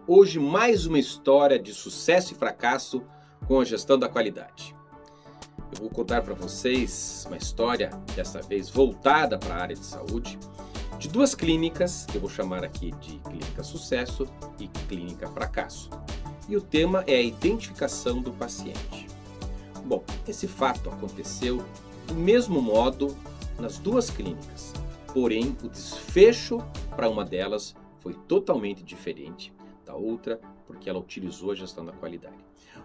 Hoje mais uma história de sucesso e fracasso com a gestão da qualidade. Eu vou contar para vocês uma história, dessa vez voltada para a área de saúde, de duas clínicas, que eu vou chamar aqui de Clínica Sucesso e Clínica Fracasso. E o tema é a identificação do paciente. Bom, esse fato aconteceu do mesmo modo nas duas clínicas, porém o desfecho para uma delas foi totalmente diferente da outra, porque ela utilizou a gestão da qualidade.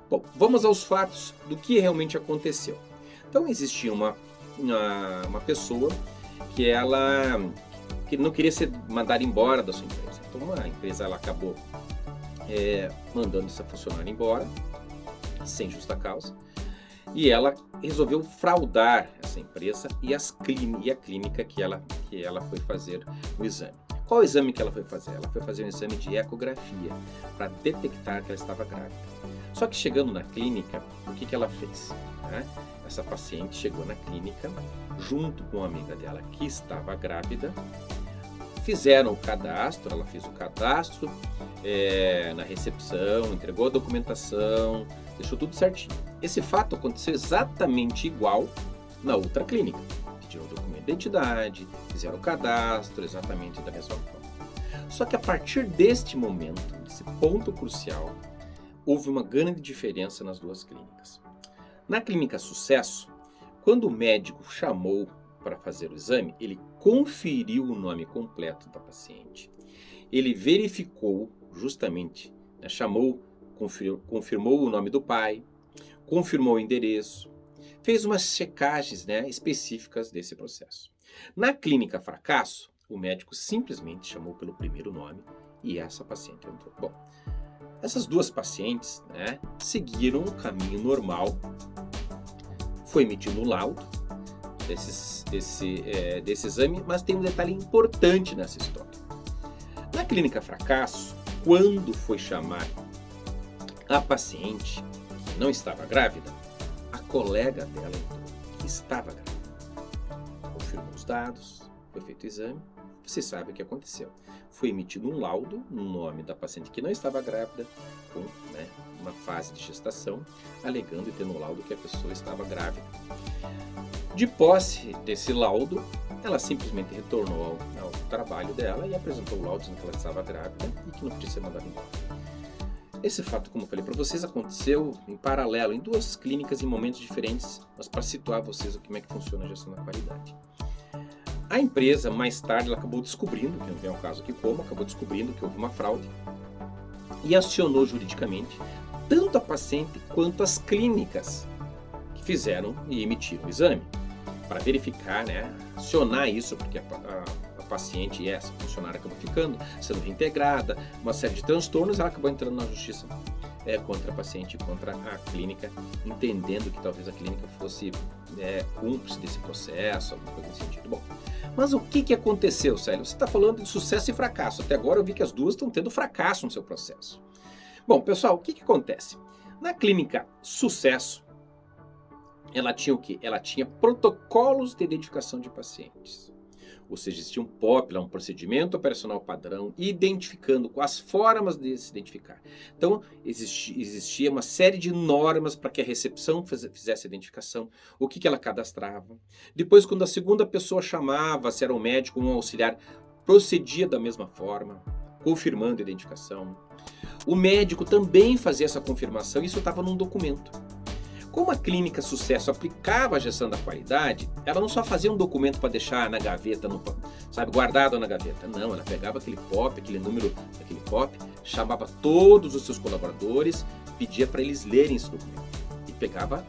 Bom, vamos aos fatos do que realmente aconteceu. Então existia uma pessoa que não queria ser mandada embora da sua empresa. Então a empresa ela acabou mandando essa funcionária embora, sem justa causa, e ela resolveu fraudar essa empresa e a clínica que ela foi fazer o exame. Qual o exame que ela foi fazer? Ela foi fazer um exame de ecografia para detectar que ela estava grávida. Só que chegando na clínica, o que ela fez? Essa paciente chegou na clínica junto com uma amiga dela que estava grávida, fizeram o cadastro, ela fez o cadastro na recepção, entregou a documentação, deixou tudo certinho. Esse fato aconteceu exatamente igual na outra clínica. Pediram o documento de identidade, fizeram o cadastro exatamente da mesma forma. Só que a partir deste momento, desse ponto crucial, houve uma grande diferença nas duas clínicas. Na Clínica Sucesso, quando o médico chamou para fazer o exame, ele conferiu o nome completo da paciente. Ele verificou justamente, confirmou o nome do pai, confirmou o endereço, fez umas checagens específicas desse processo. Na Clínica Fracasso, o médico simplesmente chamou pelo primeiro nome e essa paciente entrou. Bom, essas duas pacientes seguiram o caminho normal, foi emitido um laudo desse exame, mas tem um detalhe importante nessa história. Na Clínica Fracasso, quando foi chamar a paciente que não estava grávida, a colega dela entrou, que estava grávida. Confirmou os dados, foi feito o exame, você sabe o que aconteceu. Foi emitido um laudo no nome da paciente que não estava grávida, com uma fase de gestação, alegando e tendo um laudo que a pessoa estava grávida. De posse desse laudo, ela simplesmente retornou ao trabalho dela e apresentou o laudo dizendo que ela estava grávida e que não podia ser mandada embora. Esse fato, como eu falei para vocês, aconteceu em paralelo, em duas clínicas em momentos diferentes, mas para situar vocês como é que funciona a gestão da qualidade. A empresa, mais tarde, ela acabou descobrindo, que não vem ao caso aqui como, acabou descobrindo que houve uma fraude e acionou juridicamente tanto a paciente quanto as clínicas que fizeram e emitiram o exame para verificar, acionar isso, porque a paciente e essa funcionária acabou sendo reintegrada, uma série de transtornos, ela acabou entrando na justiça contra a paciente e contra a clínica, entendendo que talvez a clínica fosse cúmplice desse processo, alguma coisa nesse sentido. Bom, mas o que aconteceu, Célio? Você está falando de sucesso e fracasso. Até agora eu vi que as duas estão tendo fracasso no seu processo. Bom, pessoal, o que acontece? Na Clínica Sucesso, ela tinha o quê? Ela tinha protocolos de identificação de pacientes. Ou seja, existia um POP, um procedimento operacional padrão, identificando as formas de se identificar. Então, existia uma série de normas para que a recepção fizesse a identificação, o que ela cadastrava. Depois, quando a segunda pessoa chamava, se era um médico ou um auxiliar, procedia da mesma forma, confirmando a identificação. O médico também fazia essa confirmação e isso estava num documento. Como a Clínica Sucesso aplicava a gestão da qualidade, ela não só fazia um documento para deixar na gaveta, guardado na gaveta. Não, ela pegava aquele POP, aquele número daquele POP, chamava todos os seus colaboradores, pedia para eles lerem esse documento. E pegava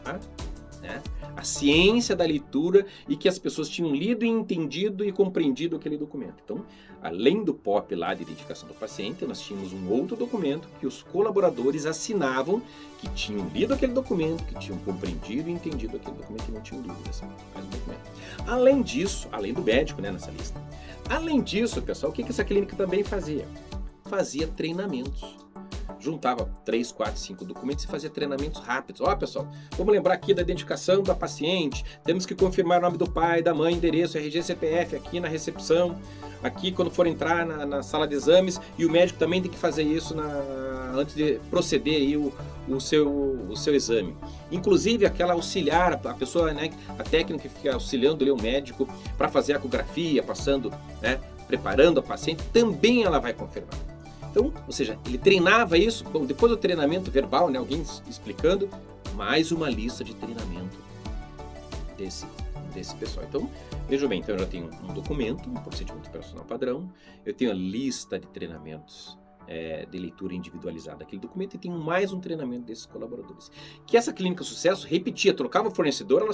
a ciência da leitura e que as pessoas tinham lido e entendido e compreendido aquele documento. Então, além do POP lá de identificação do paciente, nós tínhamos um outro documento que os colaboradores assinavam que tinham lido aquele documento, que tinham compreendido e entendido aquele documento e não tinham dúvidas. Mais um documento. Além disso, além do médico nessa lista, além disso, pessoal, o que essa clínica também fazia? Fazia treinamentos. Juntava 3, 4, 5 documentos e fazia treinamentos rápidos. Pessoal, vamos lembrar aqui da identificação da paciente, temos que confirmar o nome do pai, da mãe, endereço, RG, CPF aqui na recepção, aqui quando for entrar na sala de exames, e o médico também tem que fazer isso antes de proceder aí o seu exame. Inclusive aquela auxiliar, a pessoa, né, a técnica que fica auxiliando ali o médico para fazer a ecografia, passando, né, preparando a paciente, também ela vai confirmar. Então, ou seja, ele treinava isso, bom, depois do treinamento verbal, né, alguém explicando, mais uma lista de treinamento desse pessoal. Então, veja bem, então eu já tenho um documento, um procedimento operacional padrão, eu tenho a lista de treinamentos de leitura individualizada daquele documento e tenho mais um treinamento desses colaboradores. Que essa clínica sucesso repetia, trocava fornecedor,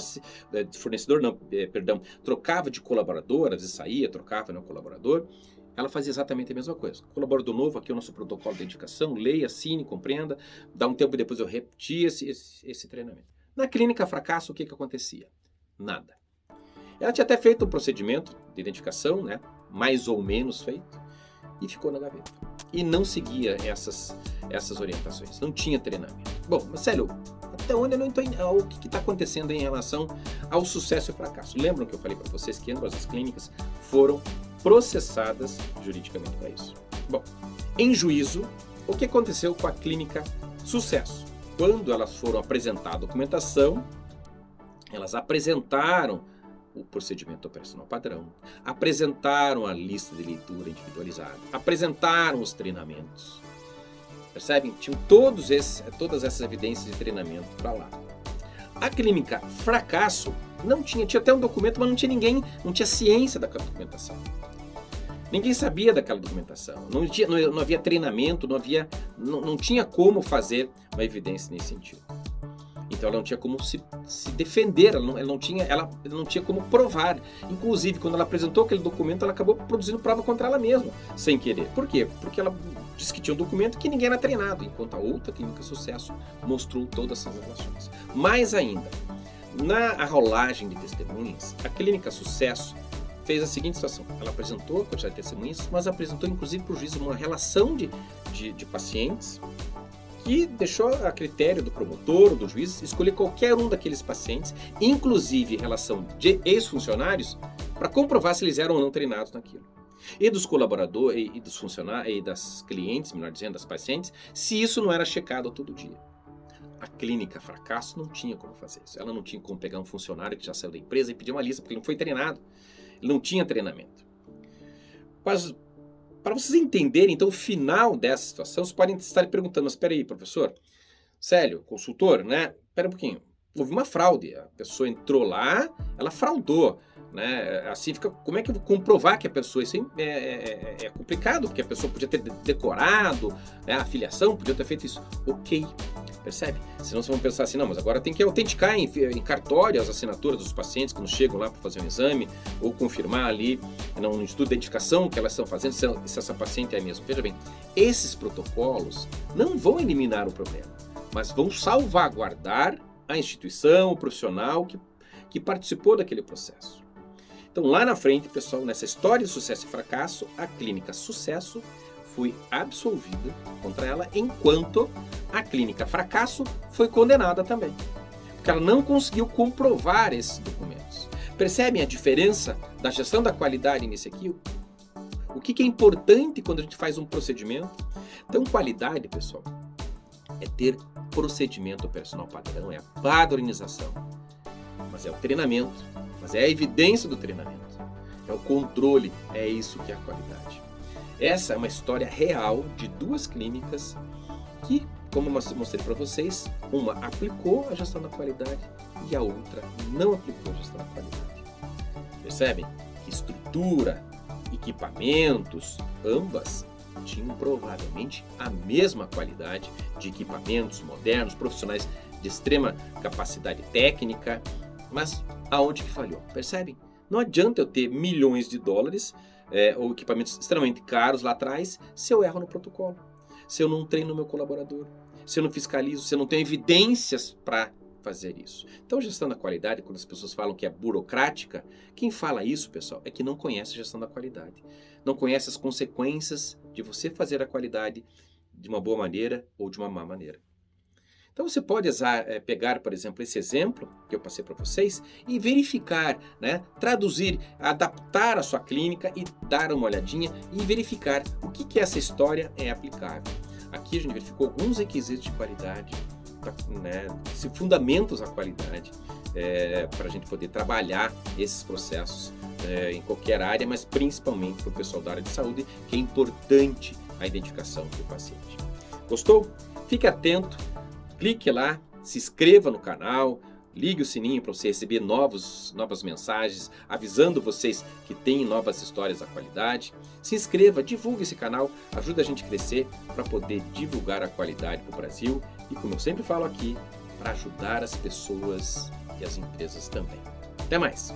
trocava de colaborador, às vezes saía, trocava, né, o colaborador, ela fazia exatamente a mesma coisa. Colaborador novo, aqui é o nosso protocolo de identificação, leia, assine, compreenda, dá um tempo e depois eu repetia esse treinamento. Na clínica fracasso, o que acontecia? Nada. Ela tinha até feito um procedimento de identificação, né, mais ou menos feito, e ficou na gaveta. E não seguia essas orientações, não tinha treinamento. Bom, Marcelo, até onde eu não estou o que está acontecendo em relação ao sucesso e fracasso? Lembram que eu falei para vocês que ambas as clínicas foram processadas juridicamente para isso? Bom, em juízo, o que aconteceu com a clínica sucesso? Quando elas foram apresentar a documentação, elas apresentaram o procedimento operacional padrão, apresentaram a lista de leitura individualizada, apresentaram os treinamentos. Percebem? Tinham todas essas evidências de treinamento para lá. A clínica fracasso tinha até um documento, mas não tinha ninguém, não tinha ciência daquela documentação. Ninguém sabia daquela documentação, não havia treinamento, não tinha como fazer uma evidência nesse sentido. Então ela não tinha como se defender, ela não tinha como provar. Inclusive, quando ela apresentou aquele documento, ela acabou produzindo prova contra ela mesma, sem querer. Por quê? Porque ela disse que tinha um documento que ninguém era treinado, enquanto a outra clínica sucesso mostrou todas essas relações. Mais ainda, na rolagem de testemunhas, a clínica sucesso fez a seguinte situação: ela apresentou a quantidade de testemunhas, mas apresentou inclusive para o juiz uma relação de pacientes, que deixou a critério do promotor ou do juiz escolher qualquer um daqueles pacientes, inclusive relação de ex-funcionários, para comprovar se eles eram ou não treinados naquilo. E dos colaboradores, e dos funcionários, e das clientes, melhor dizendo, das pacientes, se isso não era checado todo dia. A clínica fracasso não tinha como fazer isso. Ela não tinha como pegar um funcionário que já saiu da empresa e pedir uma lista, porque ele não foi treinado. Ele não tinha treinamento. Mas, para vocês entenderem, então, o final dessa situação, vocês podem estar perguntando, mas espera aí, professor, Célio, consultor, né? Espera um pouquinho. Houve uma fraude, a pessoa entrou lá, ela fraudou, né? Assim fica, como é que eu vou comprovar que a pessoa, isso é complicado, porque a pessoa podia ter decorado, né, a filiação, podia ter feito isso. Ok, percebe? Senão vocês vão pensar assim, não, mas agora tem que autenticar em cartório as assinaturas dos pacientes quando chegam lá para fazer um exame, ou confirmar ali no instituto de identificação que elas estão fazendo, se essa paciente é mesmo. Veja bem, esses protocolos não vão eliminar o problema, mas vão salvaguardar a instituição, o profissional que participou daquele processo. Então, lá na frente, pessoal, nessa história de sucesso e fracasso, a clínica sucesso foi absolvida contra ela, enquanto a clínica fracasso foi condenada também, porque ela não conseguiu comprovar esses documentos. Percebem a diferença da gestão da qualidade nisso aqui? O que é importante quando a gente faz um procedimento? Então, qualidade, pessoal, é ter procedimento operacional padrão, é a padronização, mas é o treinamento, mas é a evidência do treinamento, é o controle, é isso que é a qualidade. Essa é uma história real de duas clínicas que, como eu mostrei para vocês, uma aplicou a gestão da qualidade e a outra não aplicou a gestão da qualidade. Percebem? Que estrutura, equipamentos, ambas tinham provavelmente a mesma qualidade de equipamentos modernos, profissionais de extrema capacidade técnica, mas aonde que falhou? Percebem? Não adianta eu ter milhões de dólares ou equipamentos extremamente caros lá atrás se eu erro no protocolo, se eu não treino o meu colaborador, se eu não fiscalizo, se eu não tenho evidências para fazer isso. Então, gestão da qualidade, quando as pessoas falam que é burocrática, quem fala isso, pessoal, é que não conhece a gestão da qualidade. Não conhece as consequências de você fazer a qualidade de uma boa maneira ou de uma má maneira. Então você pode pegar, por exemplo, esse exemplo que eu passei para vocês e verificar, né, traduzir, adaptar a sua clínica e dar uma olhadinha e verificar o que essa história é aplicável. Aqui a gente verificou alguns requisitos de qualidade, né, fundamentos à qualidade, para a gente poder trabalhar esses processos em qualquer área, mas principalmente para o pessoal da área de saúde, que é importante a identificação do paciente. Gostou? Fique atento, clique lá, se inscreva no canal, ligue o sininho para você receber novas mensagens, avisando vocês que tem novas histórias da qualidade. Se inscreva, divulgue esse canal, ajuda a gente a crescer para poder divulgar a qualidade para o Brasil e, como eu sempre falo aqui, para ajudar as pessoas e as empresas também. Até mais!